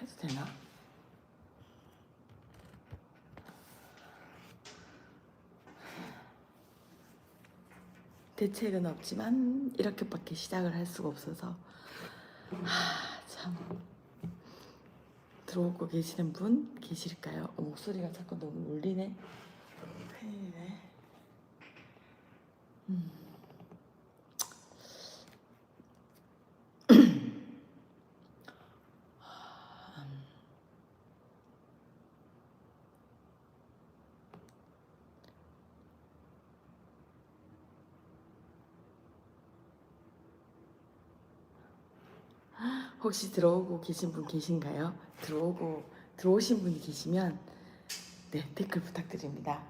해도 되나? 대책은 없지만 이렇게밖에 시작을 할 수가 없어서 참 들어오고 계시는 분 계실까요? 목소리가 자꾸 너무 울리네. 큰일이네. 혹시 들어오고 계신 분 계신가요? 들어오신 분이 계시면 네, 댓글 부탁드립니다.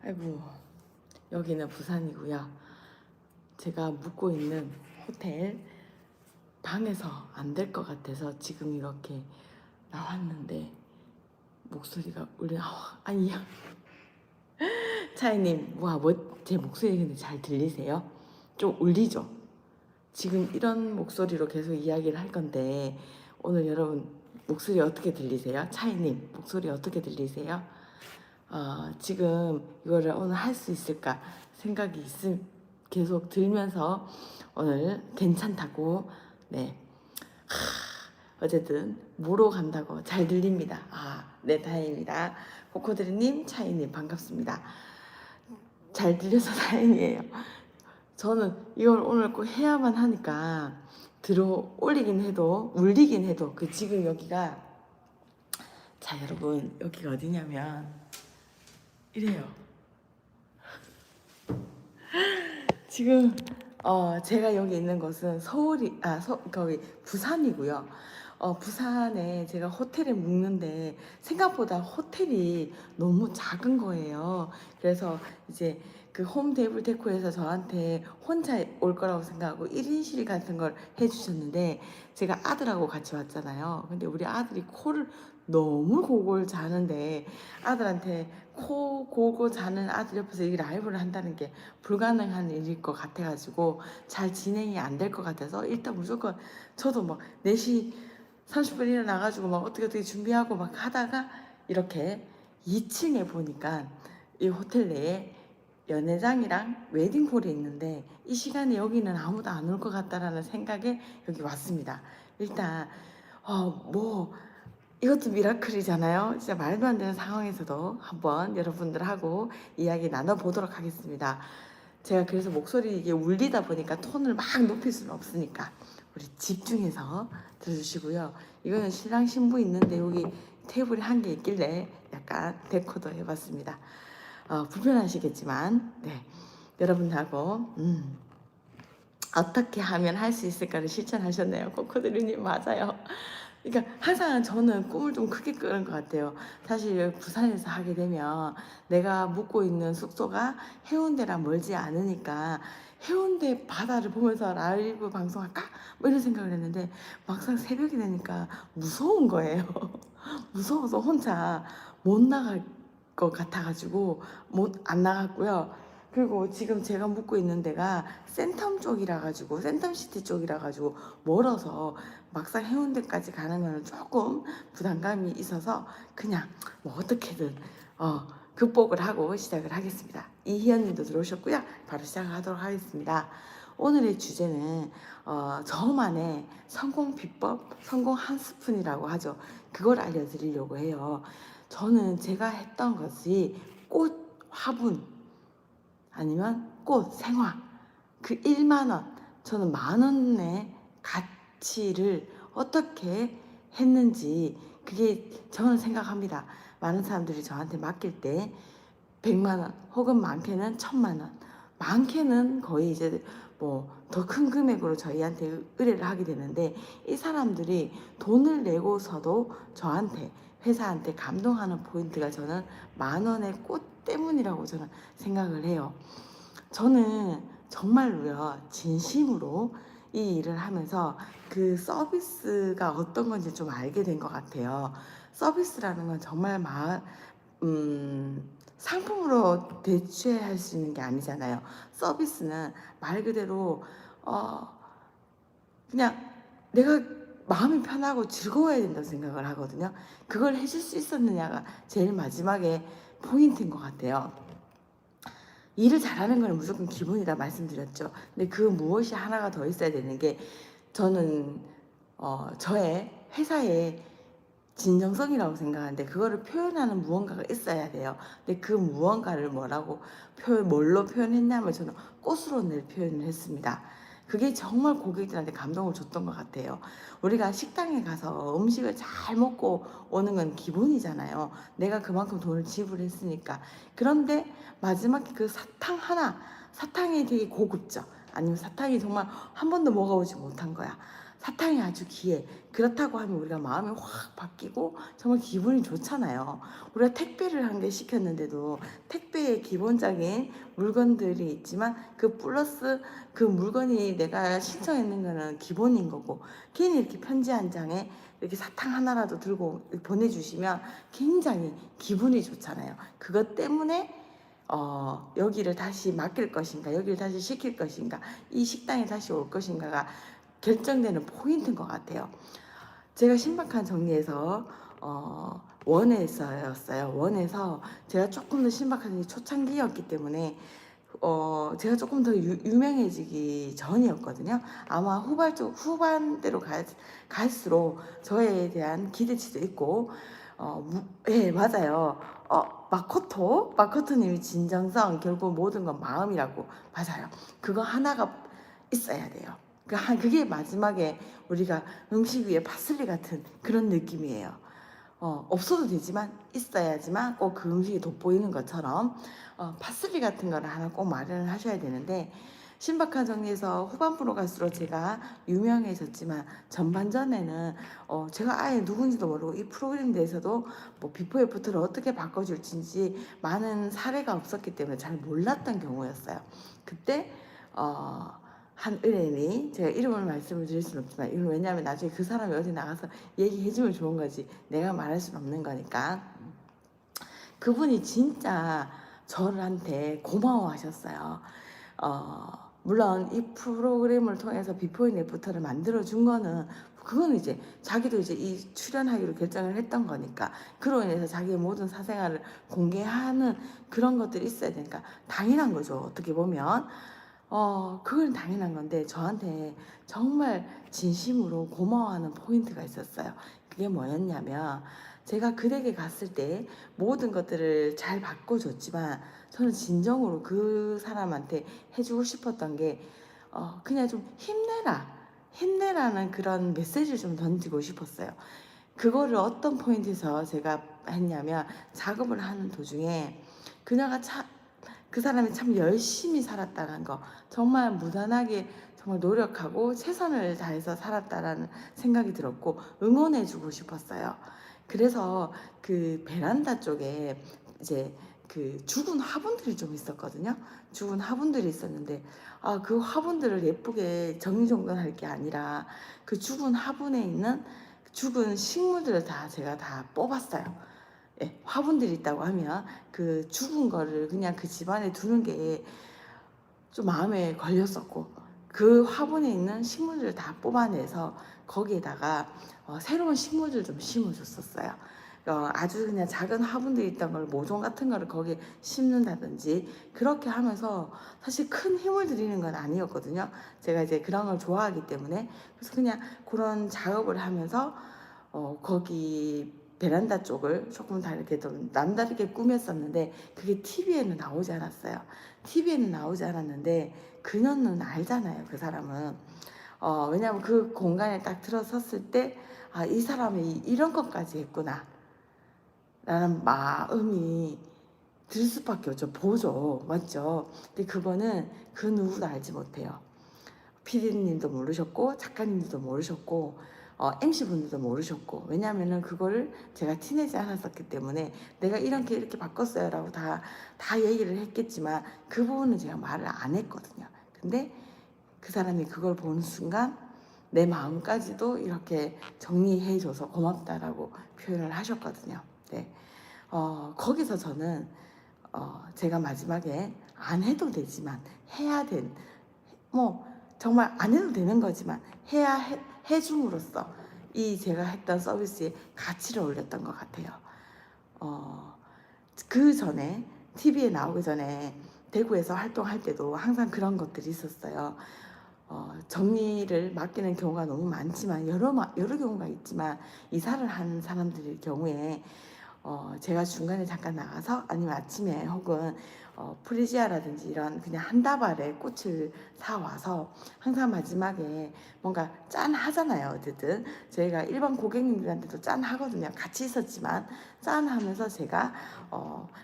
아이고, 여기는 부산이고요. 제가 묵고 있는 호텔 방에서 안 될 것 같아서 지금 이렇게 나왔는데 목소리가 울려. 아니요. 차이님, 와, 제 목소리 근데 잘 들리세요? 좀 울리죠? 지금 이런 목소리로 계속 이야기를 할 건데 오늘 여러분 목소리 어떻게 들리세요? 차이님 목소리 어떻게 들리세요? 지금 이거를 오늘 할 수 있을까 생각이 계속 들면서 오늘 괜찮다고 네 어쨌든 뭐로 간다고 잘 들립니다. 네 다행입니다. 코코드리님 차이님 반갑습니다. 잘 들려서 다행이에요. 저는 이걸 오늘 꼭 해야만 하니까 올리긴 해도 울리긴 해도 지금 여기가 자 여러분 여기가 어디냐면 이래요. 지금 제가 여기 있는 곳은 거기 부산이고요. 부산에 제가 호텔에 묵는데 생각보다 호텔이 너무 작은 거예요. 그래서 이제 그 홈테이블 데코에서 저한테 혼자 올 거라고 생각하고 1인실 같은 걸 해주셨는데 제가 아들하고 같이 왔잖아요. 근데 우리 아들이 코를 너무 골골 자는데 아들한테 코 골고 자는 아들 옆에서 이 라이브를 한다는 게 불가능한 일일 것 같아가지고 잘 진행이 안 될 것 같아서 일단 무조건 저도 막 4시 30분 일어나가지고 막 어떻게 준비하고 막 하다가 이렇게 2층에 보니까 이 호텔 내에 연회장이랑 웨딩홀이 있는데 이 시간에 여기는 아무도 안 올 것 같다라는 생각에 여기 왔습니다. 일단 뭐 이것도 미라클이잖아요. 진짜 말도 안 되는 상황에서도 한번 여러분들하고 이야기 나눠보도록 하겠습니다. 제가 그래서 목소리 이게 울리다 보니까 톤을 막 높일 수는 없으니까 우리 집중해서 들어주시고요. 이거는 신랑 신부 있는데 여기 테이블이 한 개 있길래 약간 데코도 해봤습니다. 불편하시겠지만 네 여러분하고 어떻게 하면 할 수 있을까를 실천하셨네요. 코코드리님 맞아요. 그러니까 항상 저는 꿈을 좀 크게 꾸는 것 같아요. 사실 부산에서 하게 되면 내가 묵고 있는 숙소가 해운대랑 멀지 않으니까 해운대 바다를 보면서 라이브 방송할까? 뭐 이런 생각을 했는데 막상 새벽이 되니까 무서운 거예요. 무서워서 혼자 못 나갈 것 같아가지고 안 나갔고요. 그리고 지금 제가 묵고 있는 데가 센텀 쪽이라 가지고 센텀시티 쪽이라 가지고 멀어서 막상 해운대까지 가는 건 조금 부담감이 있어서 그냥 뭐 어떻게든 극복을 하고 시작을 하겠습니다. 이희연님도 들어오셨고요. 바로 시작을 하도록 하겠습니다. 오늘의 주제는 저만의 성공 비법, 성공 한 스푼이라고 하죠. 그걸 알려드리려고 해요. 저는 제가 했던 것이 꽃 화분 아니면 꽃 생화 그 1만 원 저는 만 원의 가치를 어떻게 했는지 그게 저는 생각합니다. 많은 사람들이 저한테 맡길 때 100만 원 혹은 많게는 1000만 원 많게는 거의 이제 뭐 더 큰 금액으로 저희한테 의뢰를 하게 되는데 이 사람들이 돈을 내고서도 저한테 회사한테 감동하는 포인트가 저는 만 원의 꽃 때문이라고 저는 생각을 해요. 저는 정말로요 진심으로 이 일을 하면서 그 서비스가 어떤 건지 좀 알게 된 것 같아요. 서비스라는 건 정말 상품으로 대체할 수 있는 게 아니잖아요. 서비스는 말 그대로 그냥 내가 마음이 편하고 즐거워야 된다고 생각을 하거든요. 그걸 해줄 수 있었느냐가 제일 마지막에 포인트인 것 같아요. 일을 잘하는 거는 무조건 기본이다 말씀드렸죠. 근데 그 무엇이 하나가 더 있어야 되는 게, 저는 저의 회사의 진정성이라고 생각하는데, 그거를 표현하는 무언가가 있어야 돼요. 근데 그 무언가를 뭘로 표현했냐면, 저는 꽃으로 늘 표현을 했습니다. 그게 정말 고객들한테 감동을 줬던 것 같아요. 우리가 식당에 가서 음식을 잘 먹고 오는 건 기본이잖아요. 내가 그만큼 돈을 지불했으니까. 그런데 마지막에 그 사탕 하나, 사탕이 되게 고급져. 아니면 사탕이 정말 한 번도 먹어보지 못한 거야. 사탕이 아주 귀해. 그렇다고 하면 우리가 마음이 확 바뀌고 정말 기분이 좋잖아요. 우리가 택배를 한 개 시켰는데도 택배에 기본적인 물건들이 있지만, 그 플러스 그 물건이 내가 신청했는 거는 기본인 거고, 괜히 이렇게 편지 한 장에 이렇게 사탕 하나라도 들고 보내주시면 굉장히 기분이 좋잖아요. 그것 때문에 여기를 다시 맡길 것인가, 여기를 다시 시킬 것인가, 이 식당에 다시 올 것인가가 결정되는 포인트인 것 같아요. 제가 신박한 정리에서 원에서였어요. 원에서 제가 조금 더 신박한 게 초창기였기 때문에 제가 조금 더 유명해지기 전이었거든요. 아마 후반대로 갈수록 저에 대한 기대치도 있고, 예, 맞아요. 마코토님이 진정성, 결국 모든 건 마음이라고. 맞아요. 그거 하나가 있어야 돼요. 그게 마지막에 우리가 음식 위에 파슬리 같은 그런 느낌이에요. 없어도 되지만 있어야지만 꼭 그 음식이 돋보이는 것처럼 파슬리 같은 거를 하나 꼭 마련을 하셔야 되는데, 신박한 정리에서 후반부로 갈수록 제가 유명해졌지만, 전반전에는 제가 아예 누군지도 모르고 이 프로그램에 대해서도 뭐 비포 애프터를 어떻게 바꿔줄지 많은 사례가 없었기 때문에 잘 몰랐던 경우였어요. 그때 한 의뢰인이, 제가 이름을 말씀을 드릴 수는 없지만, 이건 왜냐하면 나중에 그 사람이 어디 나가서 얘기해주면 좋은 거지 내가 말할 수는 없는 거니까, 그분이 진짜 저한테 고마워하셨어요. 물론 이 프로그램을 통해서 비포 앤 애프터를 만들어준 거는, 그거는 이제 자기도 이제 이 출연하기로 결정을 했던 거니까, 그로 인해서 자기의 모든 사생활을 공개하는 그런 것들이 있어야 되니까 당연한 거죠, 어떻게 보면. 그건 당연한 건데, 저한테 정말 진심으로 고마워하는 포인트가 있었어요. 그게 뭐였냐면, 제가 그 댁에 갔을 때 모든 것들을 잘 바꿔줬지만, 저는 진정으로 그 사람한테 해주고 싶었던 게, 그냥 좀 힘내라는 그런 메시지를 좀 던지고 싶었어요. 그거를 어떤 포인트에서 제가 했냐면, 작업을 하는 도중에 그 사람이 참 열심히 살았다는 거, 정말 무단하게 정말 노력하고 최선을 다해서 살았다라는 생각이 들었고, 응원해주고 싶었어요. 그래서 그 베란다 쪽에 이제 그 죽은 화분들이 좀 있었거든요. 죽은 화분들이 있었는데, 그 화분들을 예쁘게 정리정돈할 게 아니라, 그 죽은 화분에 있는 죽은 식물들을 제가 다 뽑았어요. 예, 화분들이 있다고 하면 그 죽은 거를 그냥 그 집안에 두는 게 좀 마음에 걸렸었고, 그 화분에 있는 식물들을 다 뽑아내서 거기에다가 새로운 식물들 좀 심어줬었어요. 아주 그냥 작은 화분들이 있던 걸, 모종 같은 거를 거기에 심는다든지 그렇게 하면서, 사실 큰 힘을 들이는 건 아니었거든요. 제가 이제 그런 걸 좋아하기 때문에. 그래서 그냥 그런 작업을 하면서 거기 베란다 쪽을 조금 다 이렇게 좀 남다르게 꾸몄었는데, 그게 TV에는 나오지 않았어요. TV에는 나오지 않았는데, 그녀는 알잖아요, 그 사람은. 왜냐하면 그 공간에 딱 들어섰을 때, 이 사람이 이런 것까지 했구나 라는 마음이 들 수밖에 없죠. 보죠. 맞죠? 근데 그거는 그 누구도 알지 못해요. PD님도 모르셨고, 작가님들도 모르셨고, MC분들도 모르셨고. 왜냐하면은 그거를 제가 티내지 않았었기 때문에, 내가 이렇게 바꿨어요 라고 다 얘기를 했겠지만, 그 부분은 제가 말을 안 했거든요. 근데 그 사람이 그걸 보는 순간 내 마음까지도 이렇게 정리해줘서 고맙다라고 표현을 하셨거든요. 네. 거기서 저는 제가 마지막에 안 해도 되지만 해야 된, 뭐 정말 안 해도 되는 거지만 해줌으로써 이 제가 했던 서비스에 가치를 올렸던 것 같아요. 그 전에 TV에 나오기 전에 대구에서 활동할 때도 항상 그런 것들이 있었어요. 정리를 맡기는 경우가 너무 많지만 여러 경우가 있지만 이사를 한 사람들의 경우에 제가 중간에 잠깐 나가서 아니면 아침에 혹은 프리지아라든지 이런 그냥 한 다발의 꽃을 사와서 항상 마지막에 뭔가 짠 하잖아요. 어쨌든 저희가 일반 고객님들한테도 짠 하거든요. 같이 있었지만 짠 하면서 제가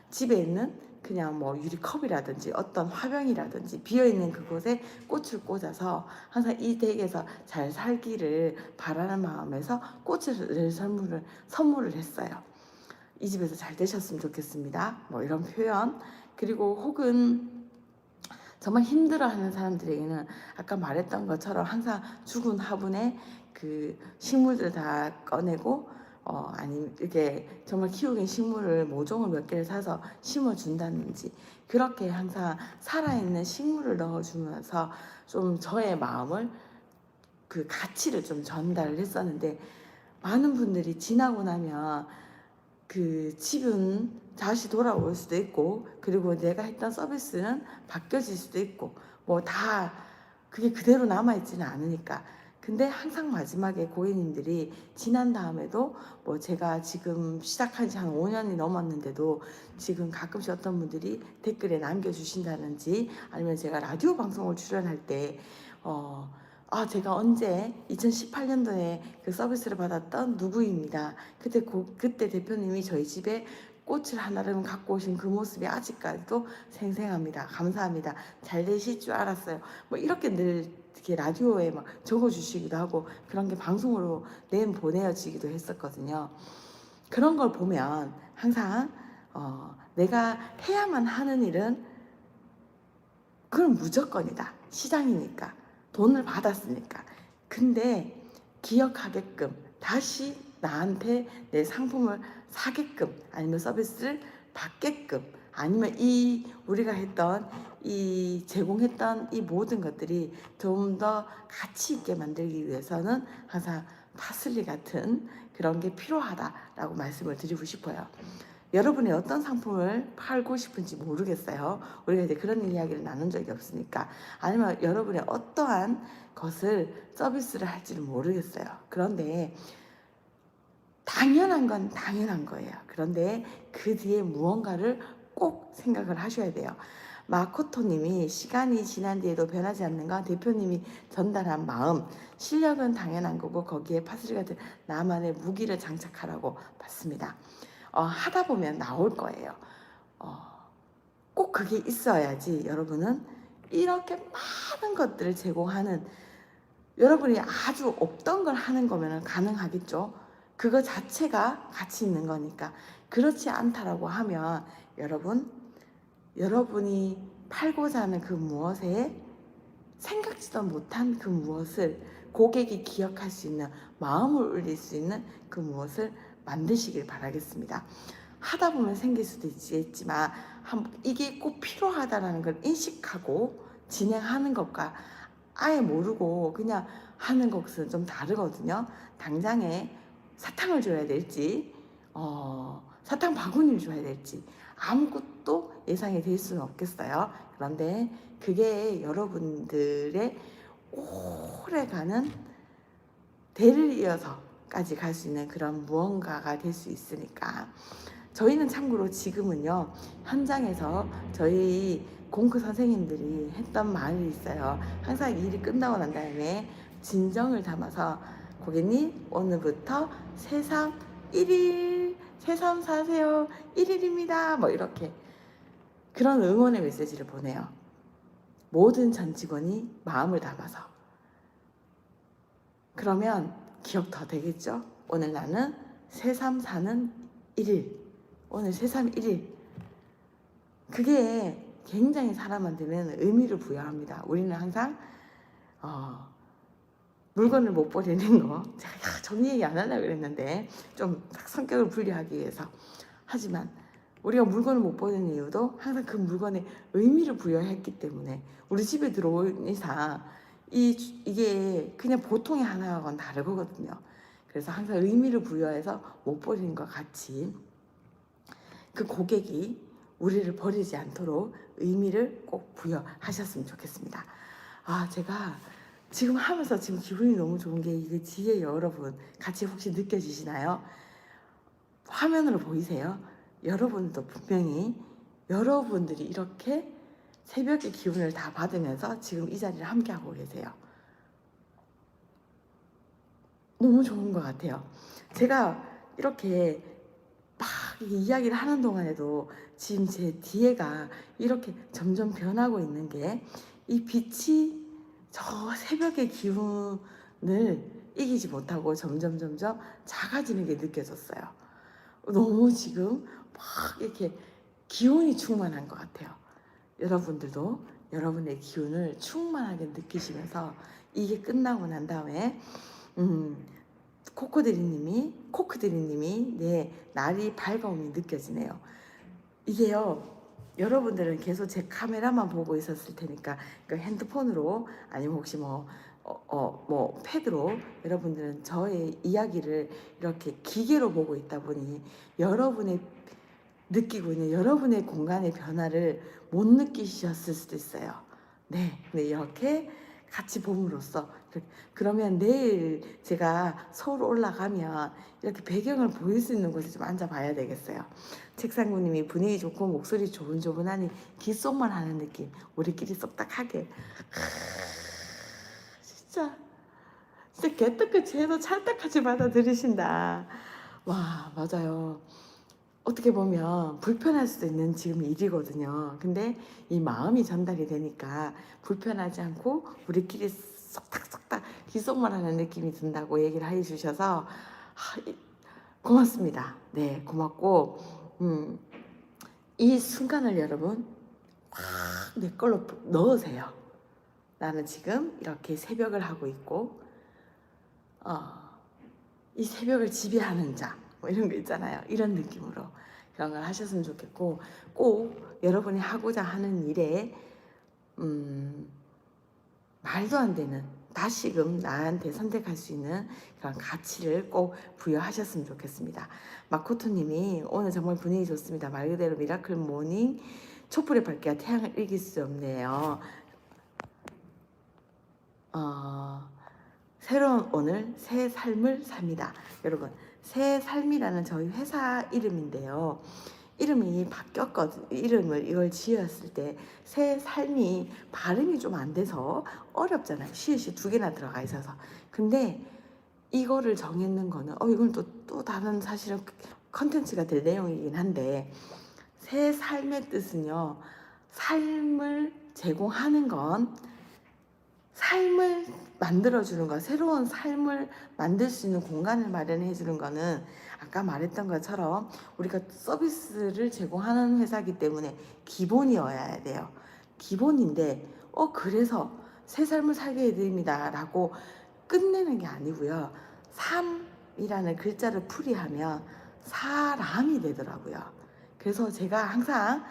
집에 있는 그냥 뭐 유리컵이라든지 어떤 화병이라든지 비어있는 그곳에 꽃을 꽂아서 항상 이 댁에서 잘 살기를 바라는 마음에서 꽃을 선물을 했어요. 이 집에서 잘 되셨으면 좋겠습니다. 뭐 이런 표현. 그리고 혹은 정말 힘들어하는 사람들에게는 아까 말했던 것처럼 항상 죽은 화분에 그 식물들 다 꺼내고 아니면 이렇게 정말 키우긴 식물을 모종을 몇 개를 사서 심어준다든지 그렇게 항상 살아있는 식물을 넣어주면서 좀 저의 마음을 그 가치를 좀 전달을 했었는데 많은 분들이 지나고 나면 그 집은 다시 돌아올 수도 있고 그리고 내가 했던 서비스는 바뀌어질 수도 있고 뭐 다 그게 그대로 남아있지는 않으니까 근데 항상 마지막에 고객님들이 지난 다음에도 뭐 제가 지금 시작한 지 한 5년이 넘었는데도 지금 가끔씩 어떤 분들이 댓글에 남겨주신다든지 아니면 제가 라디오 방송을 출연할 때 제가 언제 2018년도에 그 서비스를 받았던 누구입니다. 그때 대표님이 저희 집에 꽃을 하나를 갖고 오신 그 모습이 아직까지도 생생합니다. 감사합니다. 잘 되실 줄 알았어요. 뭐 이렇게 늘 이렇게 라디오에 막 적어주시기도 하고 그런 게 방송으로 보내어지기도 했었거든요. 그런 걸 보면 항상 내가 해야만 하는 일은 그건 무조건이다. 시장이니까. 돈을 받았으니까. 근데 기억하게끔 다시 나한테 내 상품을 사게끔 아니면 서비스를 받게끔 아니면 우리가 했던 제공했던 이 모든 것들이 좀 더 가치 있게 만들기 위해서는 항상 파슬리 같은 그런 게 필요하다라고 말씀을 드리고 싶어요. 여러분이 어떤 상품을 팔고 싶은지 모르겠어요. 우리가 이제 그런 이야기를 나눈 적이 없으니까. 아니면 여러분이 어떠한 것을 서비스를 할지를 모르겠어요. 그런데 당연한 건 당연한 거예요. 그런데 그 뒤에 무언가를 꼭 생각을 하셔야 돼요. 마코토님이 시간이 지난 뒤에도 변하지 않는 건 대표님이 전달한 마음, 실력은 당연한 거고 거기에 파슬리 같은 나만의 무기를 장착하라고 봤습니다. 하다 보면 나올 거예요. 꼭 그게 있어야지 여러분은 이렇게 많은 것들을 제공하는 여러분이 아주 없던 걸 하는 거면 가능하겠죠. 그거 자체가 가치 있는 거니까. 그렇지 않다라고 하면 여러분이 팔고자 하는 그 무엇에 생각지도 못한 그 무엇을 고객이 기억할 수 있는 마음을 울릴 수 있는 그 무엇을 만드시길 바라겠습니다. 하다 보면 생길 수도 있지만 이게 꼭 필요하다라는 걸 인식하고 진행하는 것과 아예 모르고 그냥 하는 것은 좀 다르거든요. 당장에 사탕을 줘야 될지 사탕 바구니를 줘야 될지 아무것도 예상이 될 수는 없겠어요. 그런데 그게 여러분들의 오래가는 대를 이어서까지 갈 수 있는 그런 무언가가 될 수 있으니까 저희는 참고로 지금은요 현장에서 저희 공크 선생님들이 했던 말이 있어요. 항상 일이 끝나고 난 다음에 진정을 담아서 고객님 오늘부터 새삼 1일 새삼 사세요 1일입니다 뭐 이렇게 그런 응원의 메시지를 보내요. 모든 전 직원이 마음을 담아서 그러면 기억 더 되겠죠. 오늘 나는 새삼 사는 1일 오늘 새삼 1일 그게 굉장히 사람한테는 의미를 부여합니다. 우리는 항상 물건을 못 버리는 거 제가 정리 얘기 안 하려고 그랬는데 좀 성격을 분리하기 위해서 하지만 우리가 물건을 못 버리는 이유도 항상 그 물건에 의미를 부여했기 때문에 우리 집에 들어온 이상 이게 그냥 보통의 하나하고는 다르거든요. 그래서 항상 의미를 부여해서 못 버리는 것 같이 그 고객이 우리를 버리지 않도록 의미를 꼭 부여하셨으면 좋겠습니다. 제가 지금 하면서 지금 기분이 너무 좋은 게 이게 지혜 여러분 같이 혹시 느껴지시나요? 화면으로 보이세요? 여러분도 분명히 여러분들이 이렇게 새벽의 기운을 다 받으면서 지금 이 자리를 함께 하고 계세요. 너무 좋은 것 같아요. 제가 이렇게 막 이야기를 하는 동안에도 지금 제 뒤에가 이렇게 점점 변하고 있는 게 이 빛이 저 새벽의 기운을 이기지 못하고 점점 작아지는 게 느껴졌어요. 너무 지금 막 이렇게 기운이 충만한 것 같아요. 여러분들도 여러분의 기운을 충만하게 느끼시면서 이게 끝나고 난 다음에 코크드리님이 날이 밝아옴이 느껴지네요. 이게요, 여러분들은 계속 제 카메라만 보고 있었을 테니까 그 핸드폰으로 아니면 혹시 뭐 패드로 여러분들은 저의 이야기를 이렇게 기계로 보고 있다 보니 여러분의 느끼고 있는 여러분의 공간의 변화를 못 느끼셨을 수도 있어요. 네, 근데 이렇게 같이 봄으로써 그러면 내일 제가 서울 올라가면 이렇게 배경을 보일 수 있는 곳에 좀 앉아봐야 되겠어요. 책상구님이 분위기 좋고 목소리 조분조분하니 귓속말 하는 느낌. 우리끼리 쏙딱하게. 진짜 개떡같이 해도 찰떡같이 받아들이신다. 와, 맞아요. 어떻게 보면 불편할 수도 있는 지금 일이거든요. 근데 이 마음이 전달이 되니까 불편하지 않고 우리끼리 쏙닥쏙닥 귓속말 하는 느낌이 든다고 얘기를 해주셔서 고맙습니다. 네, 고맙고 이 순간을 여러분 확 내 걸로 넣으세요. 나는 지금 이렇게 새벽을 하고 있고 이 새벽을 지배하는 자, 뭐 이런 거 있잖아요. 이런 느낌으로 그런 걸 하셨으면 좋겠고, 꼭 여러분이 하고자 하는 일에 말도 안 되는 다시금 나한테 선택할 수 있는 그런 가치를 꼭 부여하셨으면 좋겠습니다. 마코토님이 오늘 정말 분위기 좋습니다. 말 그대로 미라클 모닝 촛불의 밝기가 태양을 이길 수 없네요. 새로운 오늘 새 삶을 삽니다. 여러분, 새 삶이라는 저희 회사 이름인데요. 이름이 바뀌었거든요. 이름을 이걸 지었을 때 새 삶이 발음이 좀 안 돼서 어렵잖아요. 시읒이 두 개나 들어가 있어서. 근데 이거를 정했는 거는 이건 또 다른 사실은 컨텐츠가 될 내용이긴 한데 새 삶의 뜻은요. 삶을 제공하는 건 삶을 만들어주는 거, 새로운 삶을 만들 수 있는 공간을 마련해 주는 거는 아까 말했던 것처럼 우리가 서비스를 제공하는 회사이기 때문에 기본이어야 돼요. 기본인데 그래서 새 삶을 살게 해드립니다 라고 끝내는 게 아니고요. 삶이라는 글자를 풀이하면 사람이 되더라고요. 그래서 제가 항상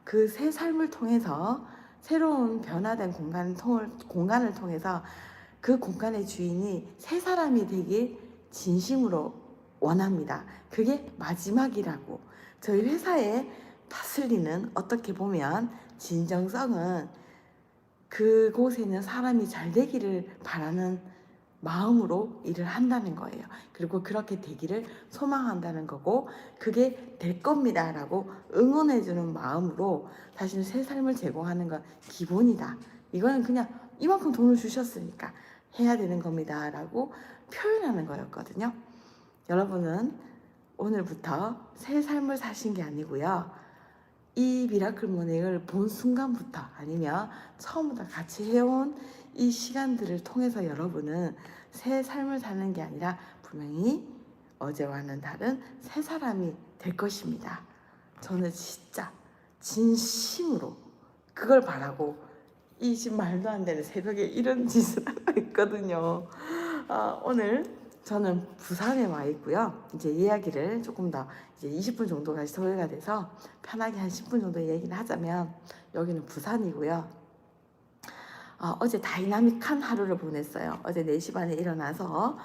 그 새 삶을 통해서 새로운 변화된 공간을 통해서 그 공간의 주인이 새 사람이 되길 진심으로 원합니다. 그게 마지막이라고. 저희 회사의 파슬리는 어떻게 보면 진정성은 그곳에는 사람이 잘 되기를 바라는 마음으로 일을 한다는 거예요. 그리고 그렇게 되기를 소망한다는 거고 그게 될 겁니다 라고 응원해주는 마음으로 사실 새 삶을 제공하는 건 기본이다. 이거는 그냥 이만큼 돈을 주셨으니까 해야 되는 겁니다 라고 표현하는 거였거든요. 여러분은 오늘부터 새 삶을 사신 게 아니고요. 이 미라클 모닝을 본 순간부터 아니면 처음부터 같이 해온 이 시간들을 통해서 여러분은 새 삶을 사는 게 아니라 분명히 어제와는 다른 새 사람이 될 것입니다. 저는 진짜 진심으로 그걸 바라고 이 지금 말도 안 되는 새벽에 이런 짓을 하고 있거든요. 오늘 저는 부산에 와 있고요. 이제 이야기를 조금 더 이제 20분 정도가 소요가 돼서 편하게 한 10분 정도 얘기를 하자면 여기는 부산이고요. 어제 다이나믹한 하루를 보냈어요. 어제 4시 반에 일어나서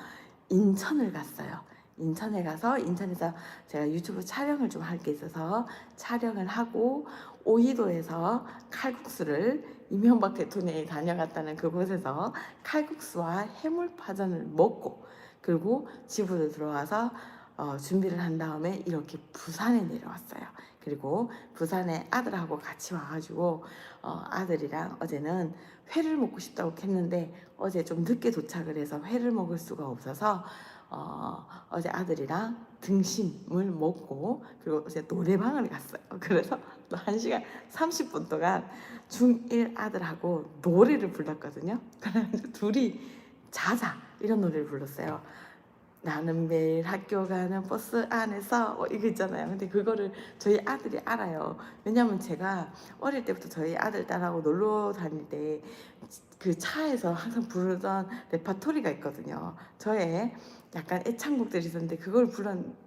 인천을 갔어요. 인천에 가서 인천에서 제가 유튜브 촬영을 좀 할 게 있어서 촬영을 하고 오이도에서 칼국수를 이명박 대통령이 다녀갔다는 그곳에서 칼국수와 해물파전을 먹고 그리고 집으로 들어와서 준비를 한 다음에 이렇게 부산에 내려왔어요. 그리고 부산에 아들하고 같이 와가지고 아들이랑 어제는 회를 먹고 싶다고 했는데 어제 좀 늦게 도착을 해서 회를 먹을 수가 없어서 어제 아들이랑 등심을 먹고 그리고 어제 노래방을 갔어요. 그래서 1시간 30분 동안 중1 아들하고 노래를 불렀거든요. 그래서 둘이 자자 이런 노래를 불렀어요. 나는 매일 학교 가는 버스 안에서 이거 있잖아요. 근데 그거를 저희 아들이 알아요. 왜냐면 제가 어릴 때부터 저희 아들 딸하고 놀러 다닐 때 그 차에서 항상 부르던 레파토리가 있거든요. 저의 약간 애창곡들이 있었는데 그걸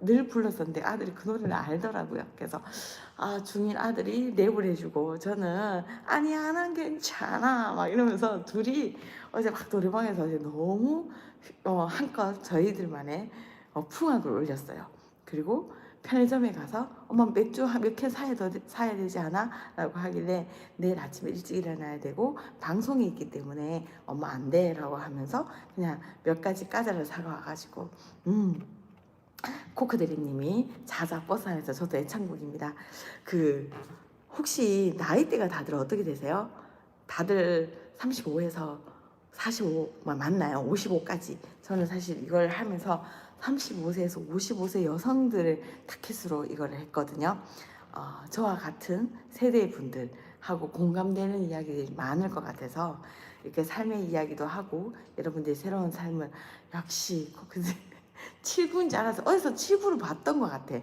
늘 불렀었는데 아들이 그 노래를 알더라고요. 그래서 중1 아들이 랩을 해주고 저는 아니야 난 괜찮아 막 이러면서 둘이 어제 막 노래방에서 어제 너무 한껏 저희들만의 풍악을 올렸어요. 그리고 편의점에 가서 엄마 맥주 몇 캔 사야 되지 않아? 라고 하길래 내일 아침에 일찍 일어나야 되고 방송이 있기 때문에 엄마 안 돼 라고 하면서 그냥 몇 가지 과자를 사가가지고 코크대리님이 자자 버스 안에서 저도 애창곡입니다. 그 혹시 나이대가 다들 어떻게 되세요? 다들 35에서 45 맞나요? 55까지. 저는 사실 이걸 하면서 35세에서 55세 여성들을 타깃으로 이걸 했거든요. 저와 같은 세대의 분들하고 공감되는 이야기들이 많을 것 같아서 이렇게 삶의 이야기도 하고 여러분들이 새로운 삶을 역시 칠구인 줄 알아서 어디서 칠구를 봤던 것 같아.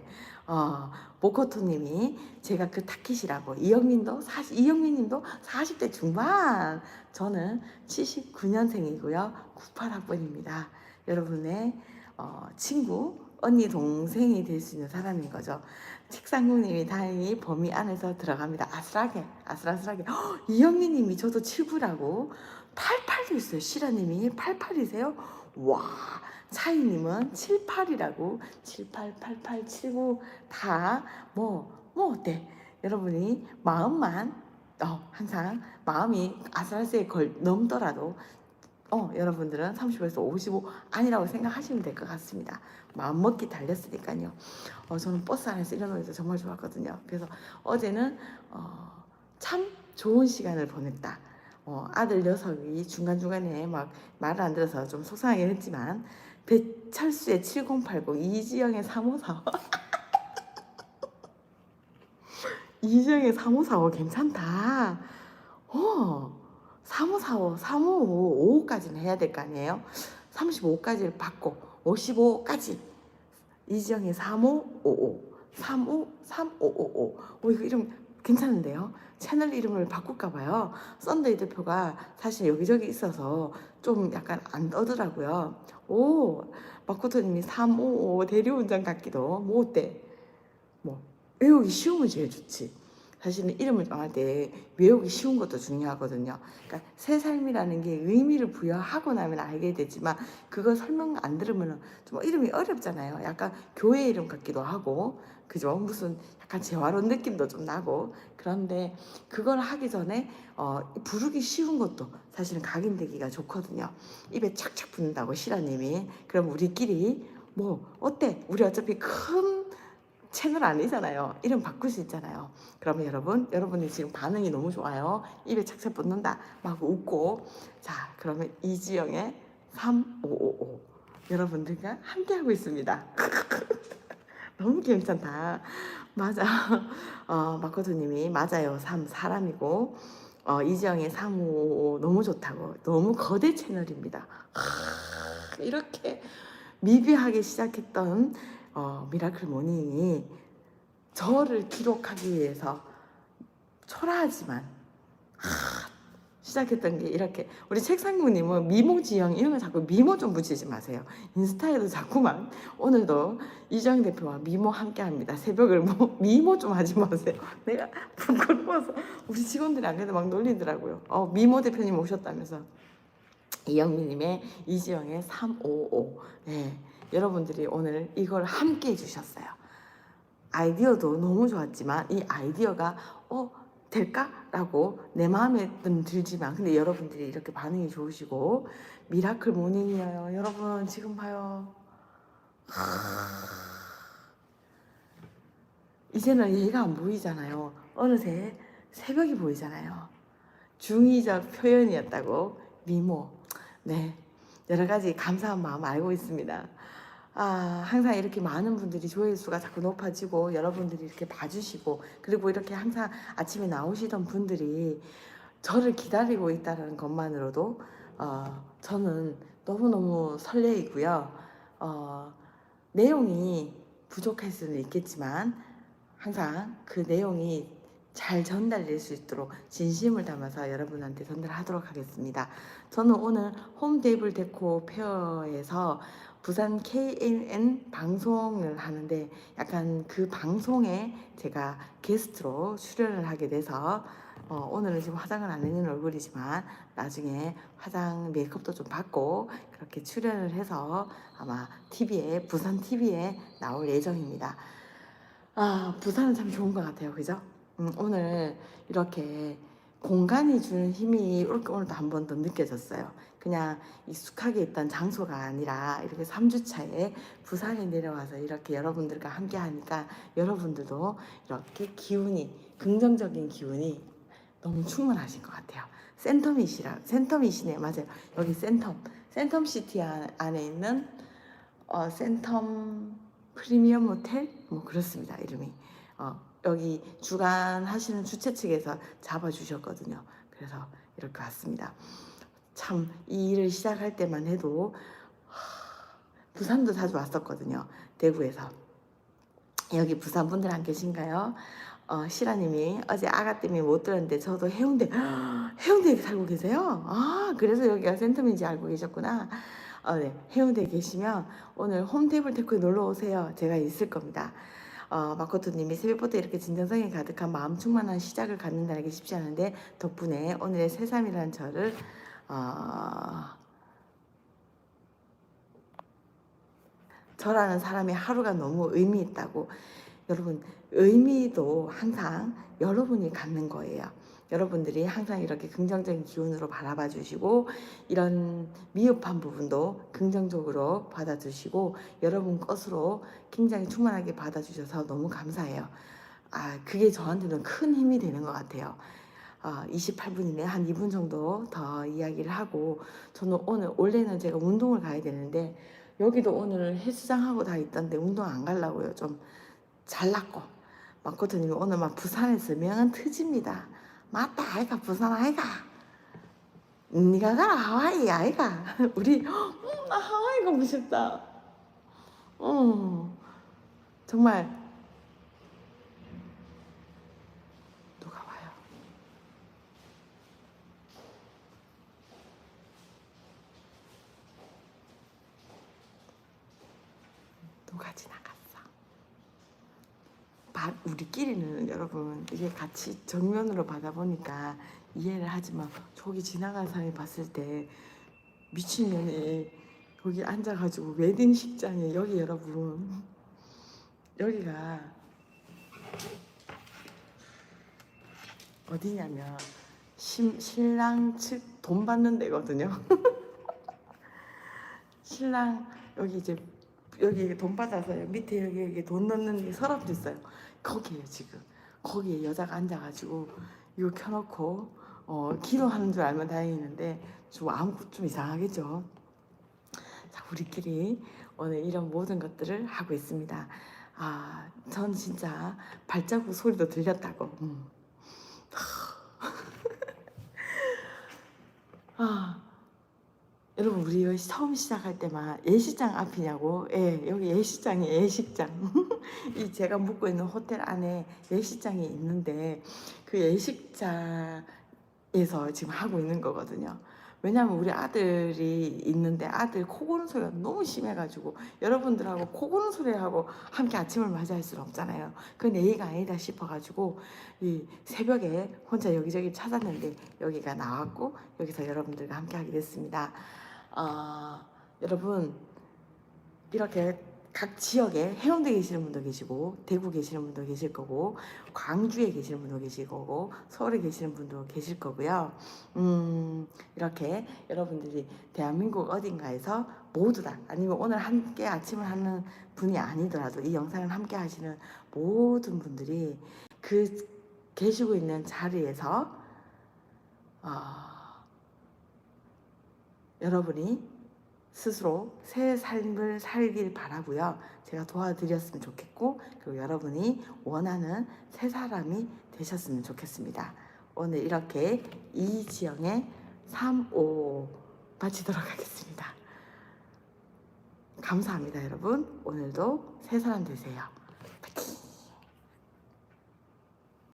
모코토님이 제가 그 타깃이라고 이영민님도 40대 중반 저는 79년생이고요 98학번입니다 여러분의 친구 언니 동생이 될 수 있는 사람인 거죠. 책상국님이 다행히 범위 안에서 들어갑니다. 아슬아슬하게 이영민님이 저도 79라고 88도 있어요. 시라님이 88이세요? 와 차이님은 78이라고 78, 88, 79 다 뭐 어때? 여러분이 마음만 항상 마음이 아슬아슬하게 넘더라도 여러분들은 35에서 55 아니라고 생각하시면 될 것 같습니다. 마음먹기 달렸으니까요. 저는 버스 안에서 이런 노래도 정말 좋았거든요. 그래서 어제는 참 좋은 시간을 보냈다. 아들 녀석이 중간중간에 막 말을 안 들어서 좀 속상하긴 했지만 배철수의 7080, 이지영의 3545 이지영의 3545 괜찮다. 3545, 3555, 5까지는 해야 될 거 아니에요? 35까지를 받고 55까지 이지영의 3555, 355555 이거 이름 괜찮은데요? 채널 이름을 바꿀까 봐요. 썬데이 대표가 사실 여기저기 있어서 좀 약간 안 떠더라고요. 마코토님이 355 대리운전 같기도 뭐 어때? 외우기 쉬우면 제일 좋지. 사실은 이름을 정할 때 외우기 쉬운 것도 중요하거든요. 그러니까 새 삶이라는 게 의미를 부여하고 나면 알게 되지만 그거 설명 안 들으면 좀 이름이 어렵잖아요. 약간 교회 이름 같기도 하고 그죠? 무슨 약간 재활원 느낌도 좀 나고 그런데 그걸 하기 전에 부르기 쉬운 것도 사실은 각인되기가 좋거든요. 입에 착착 붙는다고 시라님이 그럼 우리끼리 어때? 우리 어차피 큰 채널 아니잖아요. 이름 바꿀 수 있잖아요. 그러면 여러분이 지금 반응이 너무 좋아요. 입에 착착 붙는다. 막 웃고. 자, 그러면 이지영의 3555 여러분들과 함께하고 있습니다. 너무 괜찮다. 맞아. 마코토님이 맞아요. 사람이고 이지영의 3555 너무 좋다고. 너무 거대 채널입니다. 이렇게 미비하게 시작했던 미라클 모닝이 저를 기록하기 위해서 초라하지만 시작했던 게 이렇게 우리 책상국님은 미모지영 이런 거 자꾸 미모 좀 붙이지 마세요. 인스타에도 자꾸만 오늘도 이정 대표와 미모 함께합니다. 새벽을 미모 좀 하지 마세요. 내가 부끄러워서 우리 직원들이 안 그래도 막 놀리더라고요. 미모 대표님 오셨다면서 이영미님의 이지영의 355. 네, 여러분들이 오늘 이걸 함께 해주셨어요. 아이디어도 너무 좋았지만 이 아이디어가 될까? 라고 내 마음에 들지만 근데 여러분들이 이렇게 반응이 좋으시고 미라클 모닝이에요. 여러분 지금 봐요. 이제는 얘가 안 보이잖아요. 어느새 새벽이 보이잖아요. 중의적 표현이었다고 미모. 네, 여러 가지 감사한 마음 알고 있습니다. 항상 이렇게 많은 분들이 조회수가 자꾸 높아지고 여러분들이 이렇게 봐주시고 그리고 이렇게 항상 아침에 나오시던 분들이 저를 기다리고 있다는 것만으로도 저는 너무너무 설레이고요. 내용이 부족할 수는 있겠지만 항상 그 내용이 잘 전달될 수 있도록 진심을 담아서 여러분한테 전달하도록 하겠습니다. 저는 오늘 홈테이블 데코 페어에서 부산 KNN 방송을 하는데 약간 그 방송에 제가 게스트로 출연을 하게 돼서 오늘은 지금 화장을 안 했는 얼굴이지만 나중에 화장 메이크업도 좀 받고 그렇게 출연을 해서 아마 TV에 부산 TV에 나올 예정입니다. 부산은 참 좋은 것 같아요. 그죠? 오늘 이렇게 공간이 주는 힘이 오늘도 한 번 더 느껴졌어요. 그냥 익숙하게 있던 장소가 아니라 이렇게 3주차에 부산에 내려와서 이렇게 여러분들과 함께 하니까 여러분들도 이렇게 기운이, 긍정적인 기운이 너무 충분하신 것 같아요. 센텀이시네요. 맞아요. 여기 센텀시티 안에 있는 센텀 프리미엄 호텔? 뭐 그렇습니다. 이름이. 여기 주관하시는 주최 측에서 잡아주셨거든요. 그래서 이렇게 왔습니다. 참 이 일을 시작할 때만 해도 부산도 자주 왔었거든요. 대구에서. 여기 부산 분들 안 계신가요? 시라님이 어제 아가 때문에 못 들었는데 저도 해운대에 살고 계세요? 그래서 여기가 센텀인지 알고 계셨구나. 네, 해운대에 계시면 오늘 홈테이블 데코에 놀러 오세요. 제가 있을 겁니다. 마코토님이 새벽부터 이렇게 진정성이 가득한 마음 충만한 시작을 갖는다는 게 쉽지 않은데 덕분에 오늘의 새삼이라는 저를 저라는 사람의 하루가 너무 의미 있다고. 여러분 의미도 항상 여러분이 갖는 거예요. 여러분들이 항상 이렇게 긍정적인 기운으로 바라봐 주시고 이런 미흡한 부분도 긍정적으로 받아주시고 여러분 것으로 굉장히 충만하게 받아주셔서 너무 감사해요. 그게 저한테는 큰 힘이 되는 것 같아요. 28분이네. 한 2분 정도 더 이야기를 하고 저는 원래는 제가 운동을 가야 되는데 여기도 오늘 헬스장하고 다 있던데 운동 안 가려고요. 좀 잘났고 마코토님이 오늘 막 부산에서 명은 트집니다. 맞다 아이가 부산 아이가 니가 가라 하와이 아이가 우리 나 하와이 가고 싶다. 정말 누가 와요? 누가 지나갔어? 우리끼리는 여러분 이게 같이 정면으로 받아보니까 이해를 하지만 저기 지나간 사람이 봤을 때 미친년이 여기 앉아가지고 웨딩식장에 여기 여러분 여기가 어디냐면 신랑 측 돈 받는 데거든요. 신랑 여기 이제 여기 돈 받아서 밑에 여기 돈 넣는 게 서랍도 있어요. 거기에요 지금. 거기에 여자가 앉아가지고 이거 켜놓고 기도하는 줄 알면 다행이는데 좀 이상하겠죠. 자, 우리끼리 오늘 이런 모든 것들을 하고 있습니다. 전 진짜 발자국 소리도 들렸다고. 여러분 우리 이거 처음 시작할 때만 예식장 앞이냐고. 여기 예식장이에요. 예식장. 이 제가 묵고 있는 호텔 안에 예식장이 있는데 그 예식장에서 지금 하고 있는 거거든요. 왜냐하면 우리 아들이 있는데 아들 코 고는 소리가 너무 심해가지고 여러분들하고 코 고는 소리하고 함께 아침을 맞이할 수는 없잖아요. 그건 예의가 아니다 싶어가지고 이 새벽에 혼자 여기저기 찾았는데 여기가 나왔고 여기서 여러분들과 함께 하게 됐습니다. 여러분 이렇게 각 지역에 해운대 계시는 분도 계시고 대구 계시는 분도 계실 거고 광주에 계시는 분도 계실 거고 서울에 계시는 분도 계실 거고요. 이렇게 여러분들이 대한민국 어딘가에서 모두 다 아니면 오늘 함께 아침을 하는 분이 아니더라도 이 영상을 함께 하시는 모든 분들이 그 계시고 있는 자리에서 여러분이 스스로 새 삶을 살길 바라고요. 제가 도와드렸으면 좋겠고 그리고 여러분이 원하는 새 사람이 되셨으면 좋겠습니다. 오늘 이렇게 이지영의 3오 마치도록 하겠습니다. 감사합니다, 여러분. 오늘도 새 사람 되세요.